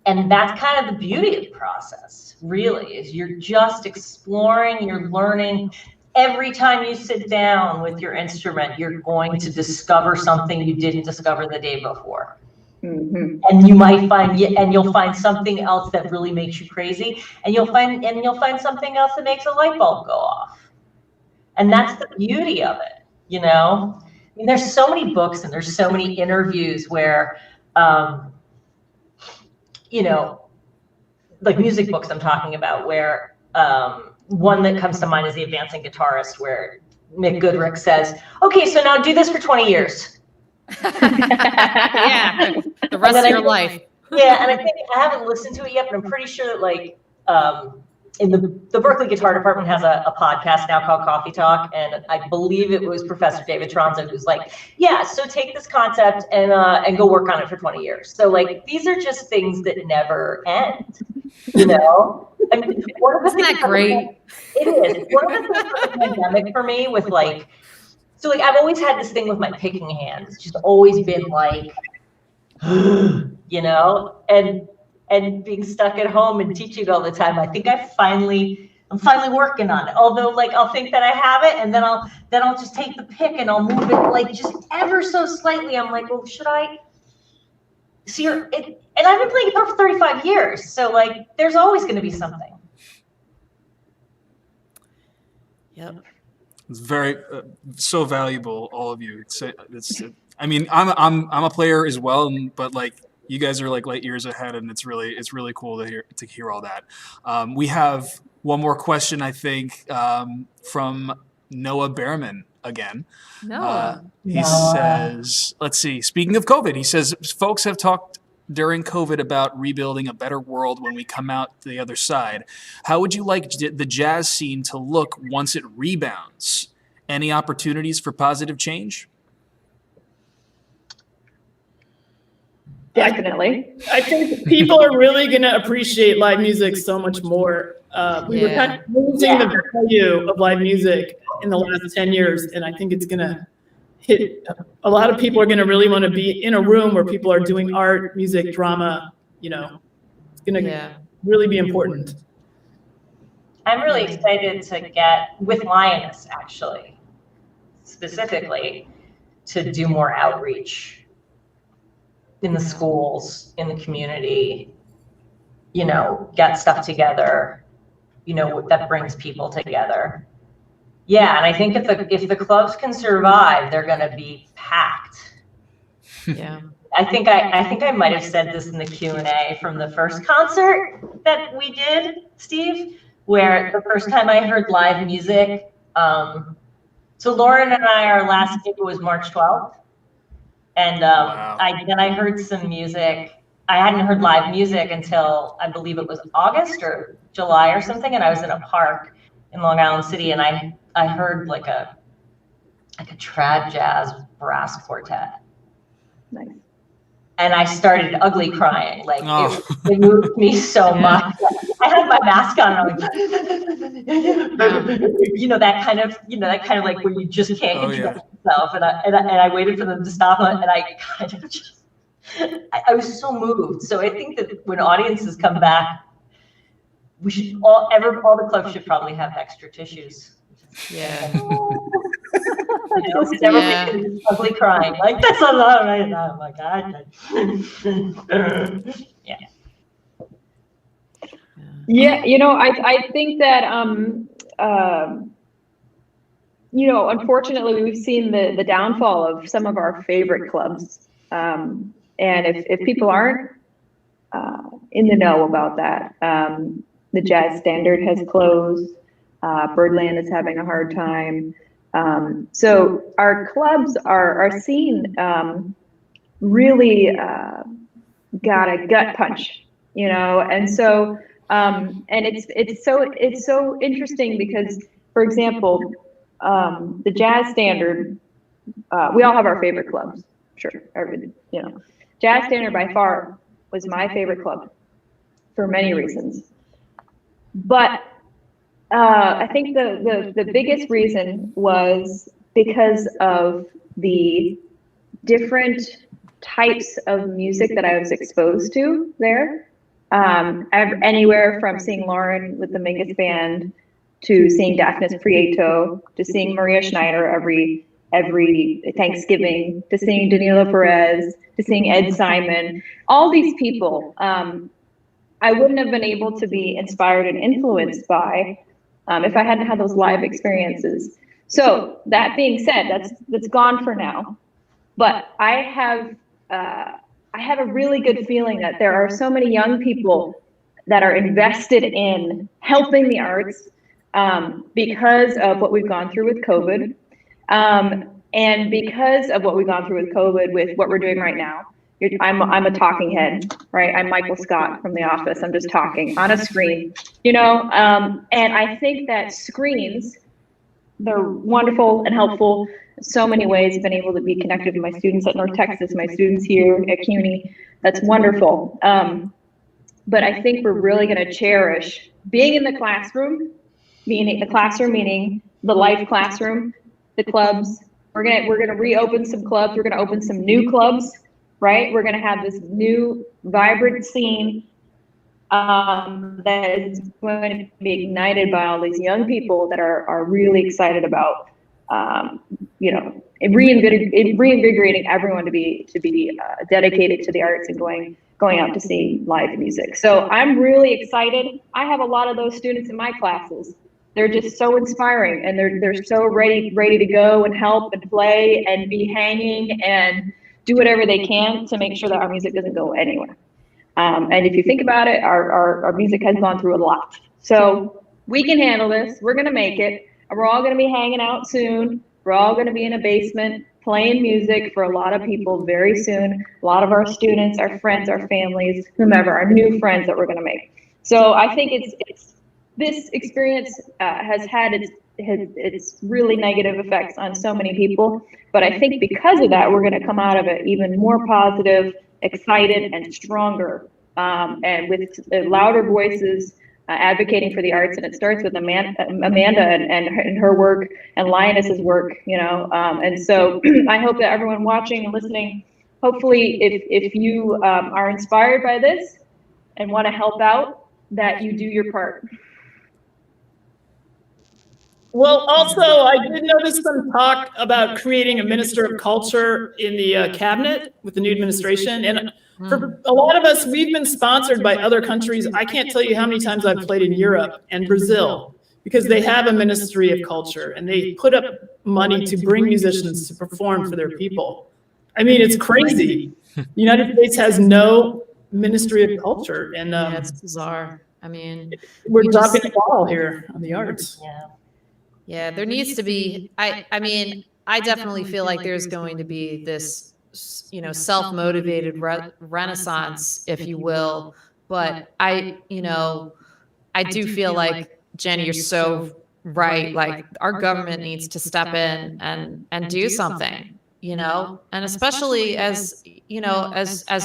And that's kind of the beauty of the process, really, is you're just exploring, you're learning. Every time you sit down with your instrument, you're going to discover something you didn't discover the day before. And you might find, and you'll find something else that really makes you crazy, and you'll find something else that makes a light bulb go off. And that's the beauty of it, you know? I mean, there's so many books and there's so many interviews where, you know, like music books I'm talking about, where one that comes to mind is The Advancing Guitarist, where Mick Goodrick says, okay, so now do this for 20 years. Yeah, the rest of your life. Yeah, and I think I haven't listened to it yet, but I'm pretty sure that, like, in the Berkeley Guitar Department has a podcast now called Coffee Talk, and I believe it was Professor David Tronzo who's like, yeah, so take this concept and go work on it for 20 years. So, like, these are just things that never end, you know? I mean, isn't that great? It is. One of the things with the pandemic for me was, like, so, like, I've always had this thing with my picking hand. It's just always been like, you know, and being stuck at home and teaching all the time. I think I'm finally working on it. Although, like, I'll think that I have it, and then I'll just take the pick and I'll move it, like, just ever so slightly. I'm like, well, should I? See, and I've been playing guitar for 35 years, so, like, there's always going to be something. Yep. It's very so valuable, all of you. It's I mean, I'm a player as well, but, like, you guys are, like, light years ahead, and it's really cool to hear all that. We have one more question, I think, from Noah Behrman again. Noah. He says, let's see, speaking of COVID, he says, folks have talked during COVID about rebuilding a better world when we come out the other side. How would you like the jazz scene to look once it rebounds? Any opportunities for positive change? Definitely. I think people are really going to appreciate live music so much more. We were kind of losing the value of live music in the last 10 years, and I think it's going to hit. A lot of people are going to really want to be in a room where people are doing art, music, drama. You know, it's going to really be important. I'm really excited to get with Lioness, actually, specifically, to do more outreach in the schools, in the community, you know, get stuff together, you know, that brings people together. Yeah, and I think if the clubs can survive, they're going to be packed. Yeah. I think I might have said this in the Q&A from the first concert that we did, Steve, where the first time I heard live music, so Lauren and I, our last gig was March 12th. And I heard some music. I hadn't heard live music until I believe it was August or July or something. And I was in a park in Long Island City, and I heard like a trad jazz brass quartet. Nice. And I started ugly crying. Like it moved me so much. I had my mask on, and I was you know, that kind of like where you just can't control yourself. And I waited for them to stop, and I kind of just, I was so moved. So I think that when audiences come back, we should all the clubs should probably have extra tissues. Yeah. You know, everybody's ugly crying. Like, that's a lot right now. Oh my God. Yeah. Yeah, I think that unfortunately, we've seen the downfall of some of our favorite clubs. And if people aren't in the know about that, the Jazz Standard has closed. Birdland is having a hard time. So our clubs are seen really got a gut punch, and so and it's so interesting because, for example, the Jazz Standard, we all have our favorite clubs, sure, Jazz Standard by far was my favorite club for many reasons, but I think the biggest reason was because of the different types of music that I was exposed to there. Anywhere from seeing Lauren with the Mingus Band to seeing Daphnis Prieto to seeing Maria Schneider every Thanksgiving, to seeing Danilo Perez, to seeing Ed Simon, all these people I wouldn't have been able to be inspired and influenced by if I hadn't had those live experiences. So that being said, that's gone for now. But I have a really good feeling that there are so many young people that are invested in helping the arts because of what we've gone through with COVID, and because of what we've gone through with COVID, with what we're doing right now. I'm a talking head, right? I'm Michael Scott from The Office. I'm just talking on a screen, and I think that screens, they're wonderful and helpful in so many ways. I've been able to be connected with my students at North Texas, my students here at CUNY. That's wonderful. But I think we're really going to cherish being in the classroom, meaning the live classroom, the clubs. We're gonna reopen some clubs. We're gonna open some new clubs, right? We're gonna have this new vibrant scene that is going to be ignited by all these young people that are really excited about, reinvigorating everyone to be dedicated to the arts and going out to see live music. So I'm really excited. I have a lot of those students in my classes. They're just so inspiring, and they're so ready to go and help and play and be hanging and do whatever they can to make sure that our music doesn't go anywhere. And if you think about it, our music has gone through a lot. So we can handle this. We're going to make it. And we're all going to be hanging out soon. We're all going to be in a basement playing music for a lot of people very soon. A lot of our students, our friends, our families, whomever, our new friends that we're going to make. So I think it's this experience has had its really negative effects on so many people. But I think because of that, we're going to come out of it even more positive, excited, and stronger, and with louder voices advocating for the arts. And it starts with Amanda and her work and Lioness's work, and so I hope that everyone watching and listening, hopefully if you are inspired by this and want to help out, that you do your part. Well, also, I did notice some talk about creating a minister of culture in the cabinet with the new administration. And for a lot of us, we've been sponsored by other countries. I can't tell you how many times I've played in Europe and Brazil because they have a ministry of culture and they put up money to bring musicians to perform for their people. I mean, it's crazy. The United States has no ministry of culture. And it's bizarre. I mean, we're dropping the ball here on the arts. Yeah, there needs to be, I mean, I definitely feel like there's going to be this, self-motivated renaissance, if you will. But I do feel like, Jenny, you're so right. Like our government needs to step in and do something, and especially as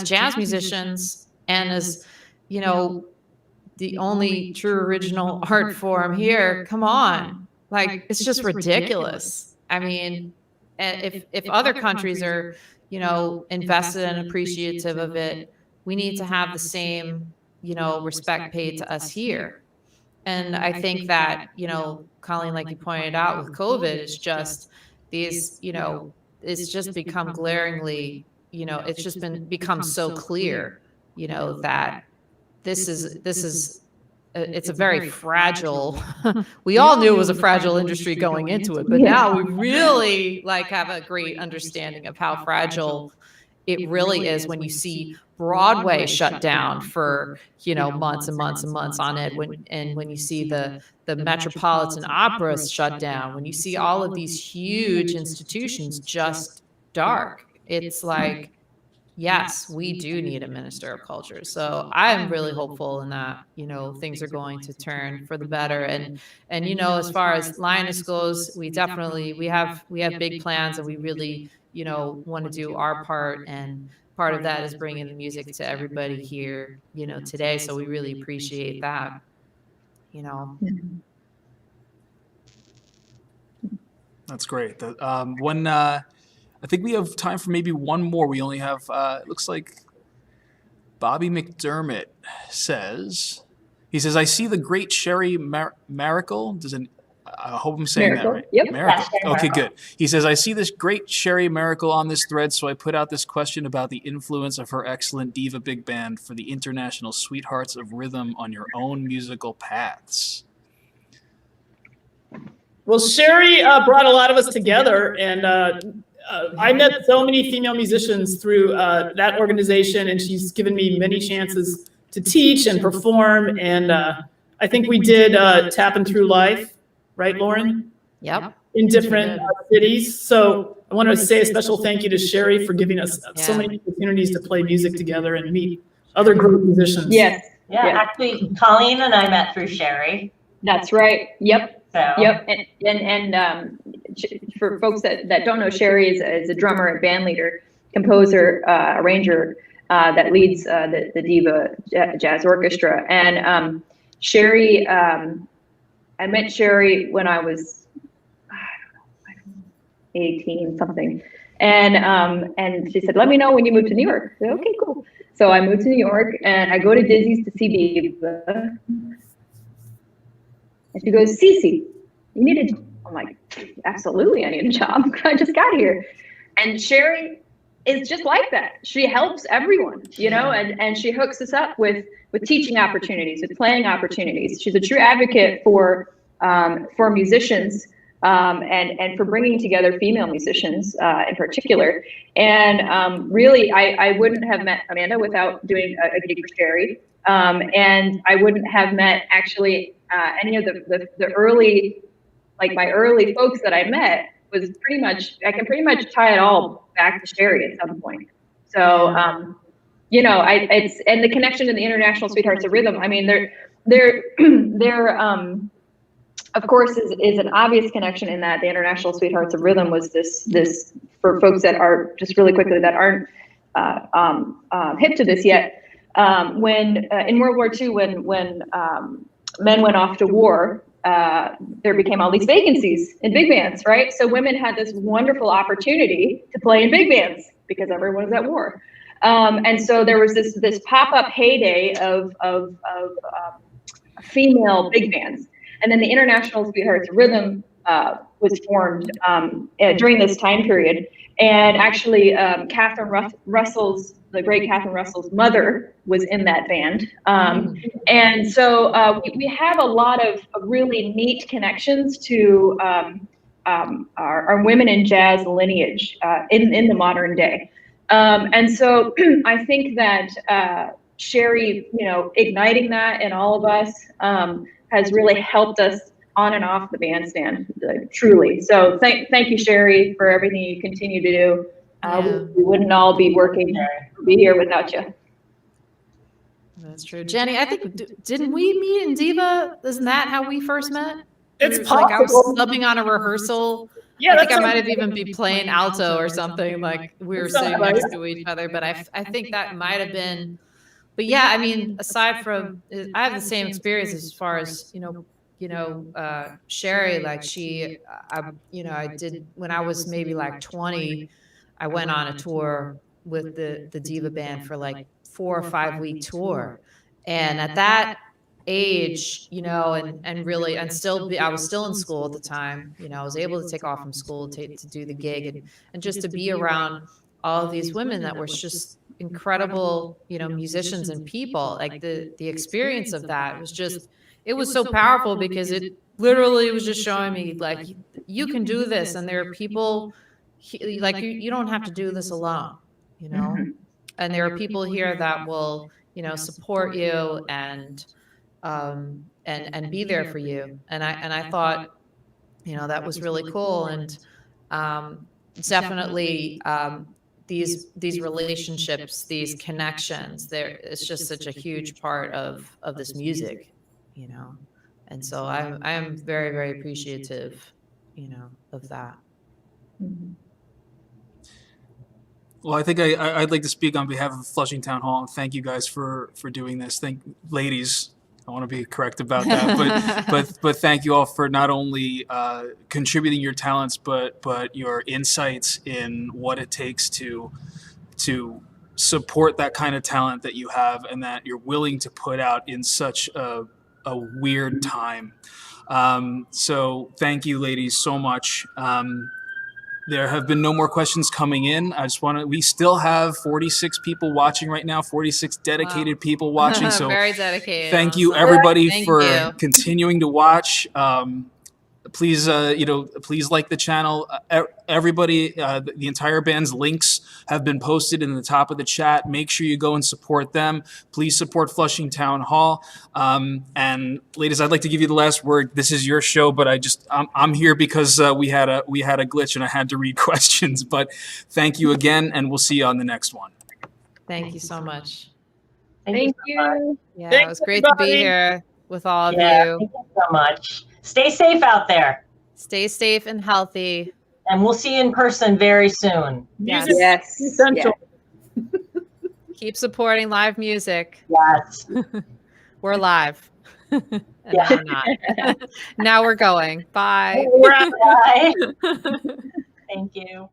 jazz musicians and as, the only true original art form here, come on. Like, it's just ridiculous. I mean, if other countries are, invested and appreciative of it, we need to have the same, respect paid to us here. And I think that, Colleen, like you pointed out with COVID, it's just these, it's just become glaringly, it's just become so clear, that this is it's a very fragile, we all knew it was a fragile industry going into it, but now we really like have a great understanding of how fragile it really is when you see Broadway shut down for, months and months and months on it. When you see the Metropolitan Opera shut down, when you see all of these huge institutions just dark, it's like, yes, we do need a minister of culture. So I'm really hopeful in that, things are going to turn for the better. And as far as Lioness goes, we have big plans, and we really, want to do our part. And part of that is bringing the music to everybody here, today. So we really appreciate that, That's great. I think we have time for maybe one more. We only have, it looks like Bobby McDermott says, I see the great Sherry Miracle. I hope I'm saying that right. Yep. Miracle. Yeah, Okay, Miracle. good. He says, I see this great Sherry Miracle on this thread, so I put out this question about the influence of her excellent diva big band for the international sweethearts of rhythm on your own musical paths. Well, Sherry brought a lot of us together, and I met so many female musicians through that organization, and she's given me many chances to teach and perform. And I think we did Tapping Through Life, right, Lauren? Yep. In different cities. So I want to say a special thank you to Sherry for giving us so many opportunities to play music together and meet other great musicians. Yes. Yeah, actually, Colleen and I met through Sherry. That's right. Yep. So. Yep. And for folks that don't know, Sherry is a drummer and band leader, composer, arranger that leads the Diva Jazz Orchestra. And Sherry, I met Sherry when I was 18 something, and she said, "Let me know when you move to New York." I said, "Okay, cool." So I moved to New York, and I go to Dizzy's to see Diva. And she goes, "Cece, you need a job." I'm like, "Absolutely, I need a job. I just got here." And Sherry is just like that. She helps everyone, and she hooks us up with teaching opportunities, with playing opportunities. She's a true advocate for musicians and for bringing together female musicians in particular. And really, I wouldn't have met Amanda without doing a gig for Sherry. And I wouldn't have met actually any of the early, like my early folks that I met was I can pretty much tie it all back to Sherry at some point. So, it's, and the connection to the International Sweethearts of Rhythm. I mean, there of course is an obvious connection in that the International Sweethearts of Rhythm was this for folks that are just really quickly that aren't hip to this yet. When in World War II, when men went off to war, there became all these vacancies in big bands, right? So women had this wonderful opportunity to play in big bands because everyone was at war. And so there was this pop-up heyday of female big bands. And then the International Sweethearts of Rhythm was formed during this time period. And actually, the great Catherine Russell's mother was in that band. And so we have a lot of really neat connections to our women in jazz lineage in the modern day. And so I think that Sherry, igniting that in all of us has really helped us on and off the bandstand, truly. So thank you, Sherry, for everything you continue to do. We wouldn't all be be here without you. That's true. Jenny, I think, didn't we meet in Diva? Isn't that how we first met? It's possible. Like I was subbing on a rehearsal. Yeah, I think I might have even been playing alto or something. Like we were sitting next to each other, but I think that might have been. But yeah, I mean, aside from, I have the same experience as far as Sherry. Like I did when I was maybe like 20. I went on a tour with the Diva band for like 4 or 5 week tour, and at that age, and really, I was still in school at the time. I was able to take off from school to do the gig and just to be around all of these women that were just incredible, musicians and people. Like the experience of that was just, it was so powerful because it literally was just showing me like you can do this, and there are people like you don't have to do this alone, you know. And there are people here that will, you know, support you and be there for you. And I thought, you know, that was really cool. And definitely these relationships, these connections, it's just such a huge part of this music, you know. And so I am very, very appreciative, you know, of that. Well, I think I'd like to speak on behalf of Flushing Town Hall and thank you guys for doing this. Ladies, I want to be correct about that, but thank you all for not only contributing your talents, but your insights in what it takes to support that kind of talent that you have and that you're willing to put out in such a weird time. So thank you, ladies, so much. There have been no more questions coming in. We still have 46 people watching right now, 46 dedicated people watching. So very dedicated. Thank you, Awesome. everybody, for continuing to watch. Please, please like the channel. Everybody, the entire band's links have been posted in the top of the chat. Make sure you go and support them. Please support Flushing Town Hall. And ladies, I'd like to give you the last word. This is your show, but I'm here because we had a glitch and I had to read questions. But thank you again, and we'll see you on the next one. Thank you so much. Thank you. Yeah, Thanks, it was great to be here with all of you. Thank you so much. Stay safe out there. Stay safe and healthy. And we'll see you in person very soon. Yes. Music Yes. essential. Keep supporting live music. Yes. We're live. And Yeah. now we're not. Now we're going. Bye. Bye. Thank you.